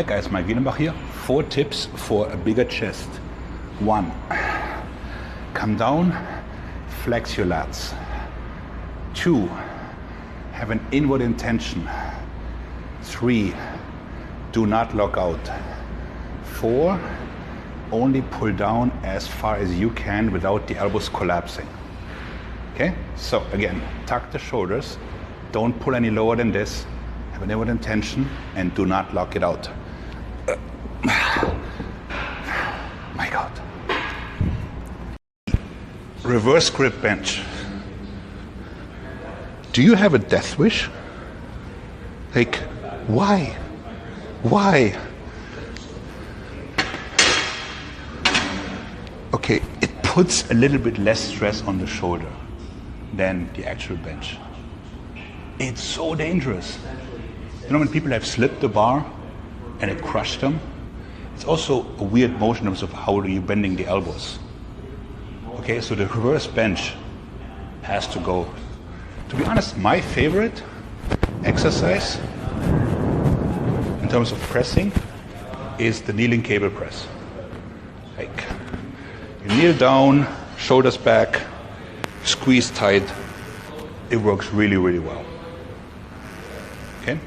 Hi guys, Maik Wiedenbach here. 4 tips for a bigger chest. 1. Come down, flex your lats. 2. Have an inward intention. 3. Do not lock out. 4. Only pull down as far as you can without the elbows collapsing. Okay? So again, tuck the shoulders. Don't pull any lower than this. Have an inward intention and do not lock it out. My God. Reverse grip bench. Do you have a death wish? Like, why? Why? Okay, it puts a little bit less stress on the shoulder than the actual bench. It's so dangerous. You know, when people have slipped the bar and it crushed them, it's also a weird motion in terms of how are you bending the elbows. Okay, so the reverse bench has to go. To be honest, my favorite exercise in terms of pressing is the kneeling cable press. Like, you kneel down, shoulders back, squeeze tight. It works really, really well. Okay?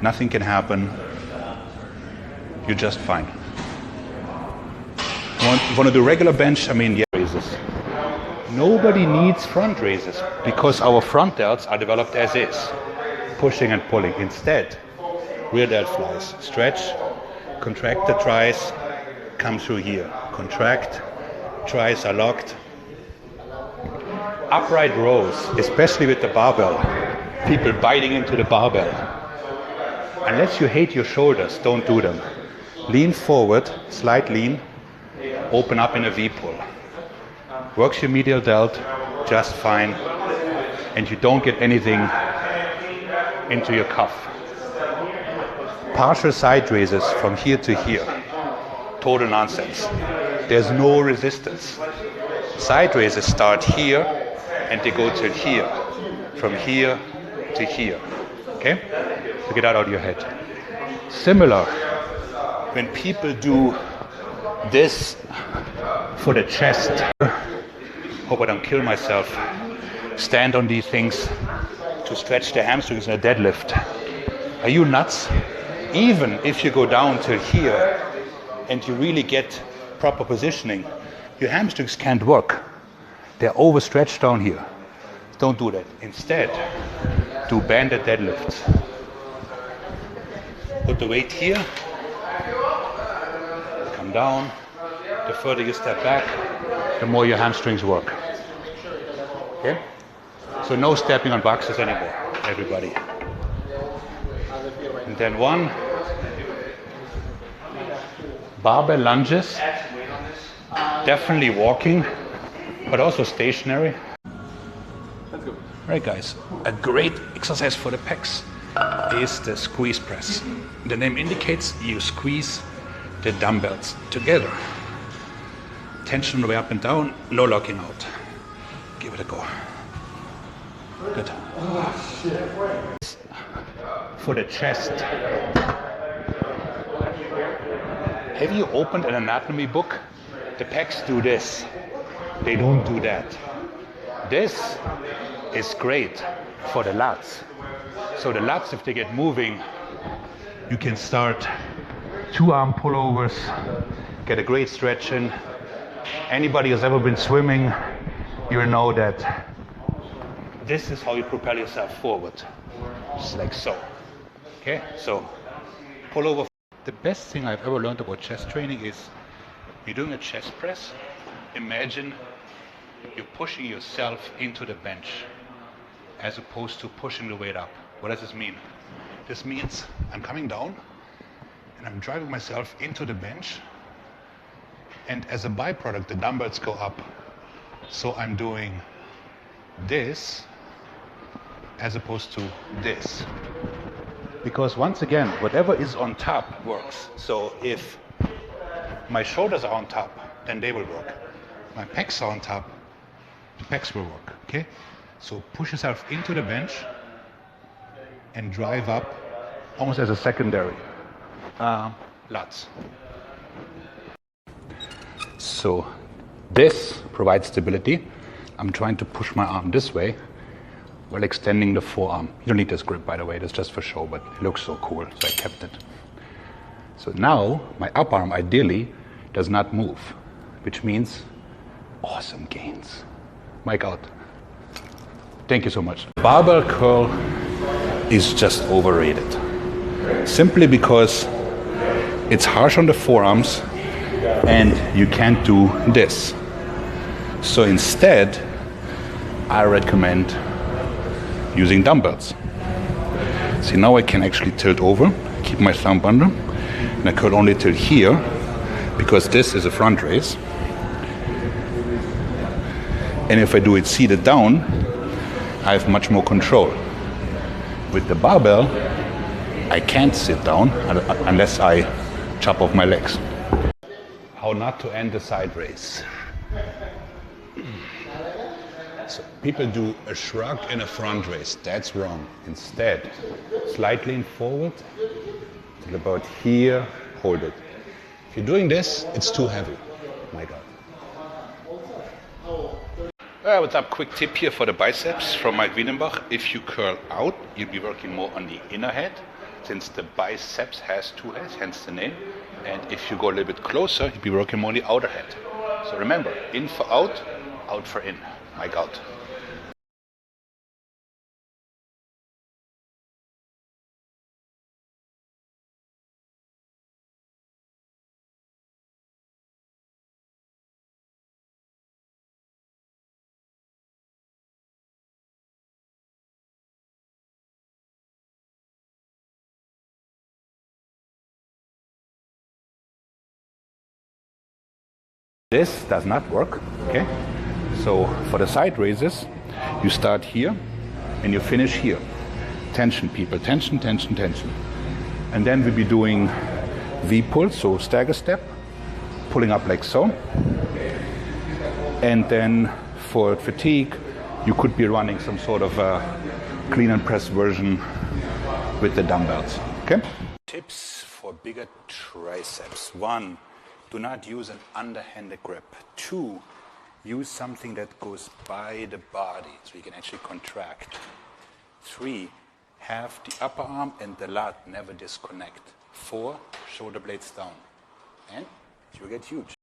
Nothing can happen. You're just fine. Want to do regular bench? I mean, yeah, raises. Nobody needs front raises because our front delts are developed as is, pushing and pulling. Instead, rear delt flies. Stretch, contract the tris, come through here. Contract, tris are locked. Upright rows, especially with the barbell, people biting into the barbell. Unless you hate your shoulders, don't do them. Lean forward, slight lean, open up in a V-pull. Works your medial delt just fine, and you don't get anything into your cuff. Partial side raises from here to here. Total nonsense. There's no resistance. Side raises start here and they go to here. From here to here. Okay? So get that out of your head. Similar, when people do this for the chest, hope I don't kill myself, stand on these things to stretch the hamstrings in a deadlift. Are you nuts? Even if you go down to here and you really get proper positioning, your hamstrings can't work. They're overstretched down here. Don't do that. Instead, do banded deadlifts. Put the weight here, come down. The further you step back, the more your hamstrings work. Okay? So no stepping on boxes anymore, everybody. And then 1. Barbell lunges. Definitely walking, but also stationary. Alright guys, a great exercise for the pecs is the squeeze press. The name indicates you squeeze the dumbbells together. Tension on the way up and down, no locking out. Give it a go. Good. For the chest. Have you opened an anatomy book? The pecs do this. They don't do that. This is great for the lats. So the lats, if they get moving, you can start 2-arm pullovers, get a great stretch in. Anybody who's ever been swimming, you know that this is how you propel yourself forward. Just like so. Okay, so pull over. The best thing I've ever learned about chest training is you're doing a chest press. Imagine you're pushing yourself into the bench as opposed to pushing the weight up. What does this mean? This means I'm coming down and I'm driving myself into the bench, and as a byproduct the dumbbells go up. So I'm doing this as opposed to this. Because once again, whatever is on top works. So if my shoulders are on top, then they will work. My pecs are on top, the pecs will work, okay? So push yourself into the bench and drive up almost as a secondary. lats. So this provides stability. I'm trying to push my arm this way while extending the forearm. You don't need this grip, by the way, that's just for show, but it looks so cool, so I kept it. So now my upper arm ideally does not move, which means awesome gains. Maik out. Thank you so much. Barbell curl is just overrated. Simply because it's harsh on the forearms and you can't do this. So instead, I recommend using dumbbells. See, now I can actually tilt over, keep my thumb under, and I curl only till here because this is a front raise. And if I do it seated down, I have much more control. With the barbell, I can't sit down unless I chop off my legs. How not to end a side raise. So people do a shrug and a front raise. That's wrong. Instead, slightly lean forward till about here, hold it. If you're doing this, it's too heavy. My God. What's up? Quick tip here for the biceps from Maik Wiedenbach. If you curl out, you'll be working more on the inner head, since the biceps has two heads, hence the name. And if you go a little bit closer, you'll be working more on the outer head. So remember, in for out, out for in. Maik out. This does not work, okay? So for the side raises, you start here and you finish here. Tension, people, tension, tension, tension. And then we'll be doing V-pull, so stagger step, pulling up like so. And then for fatigue, you could be running some sort of a clean and press version with the dumbbells, okay? Tips for bigger triceps. 1, do not use an underhanded grip. 2, use something that goes by the body so you can actually contract. 3, have the upper arm and the lat never disconnect. 4, shoulder blades down. And you get huge.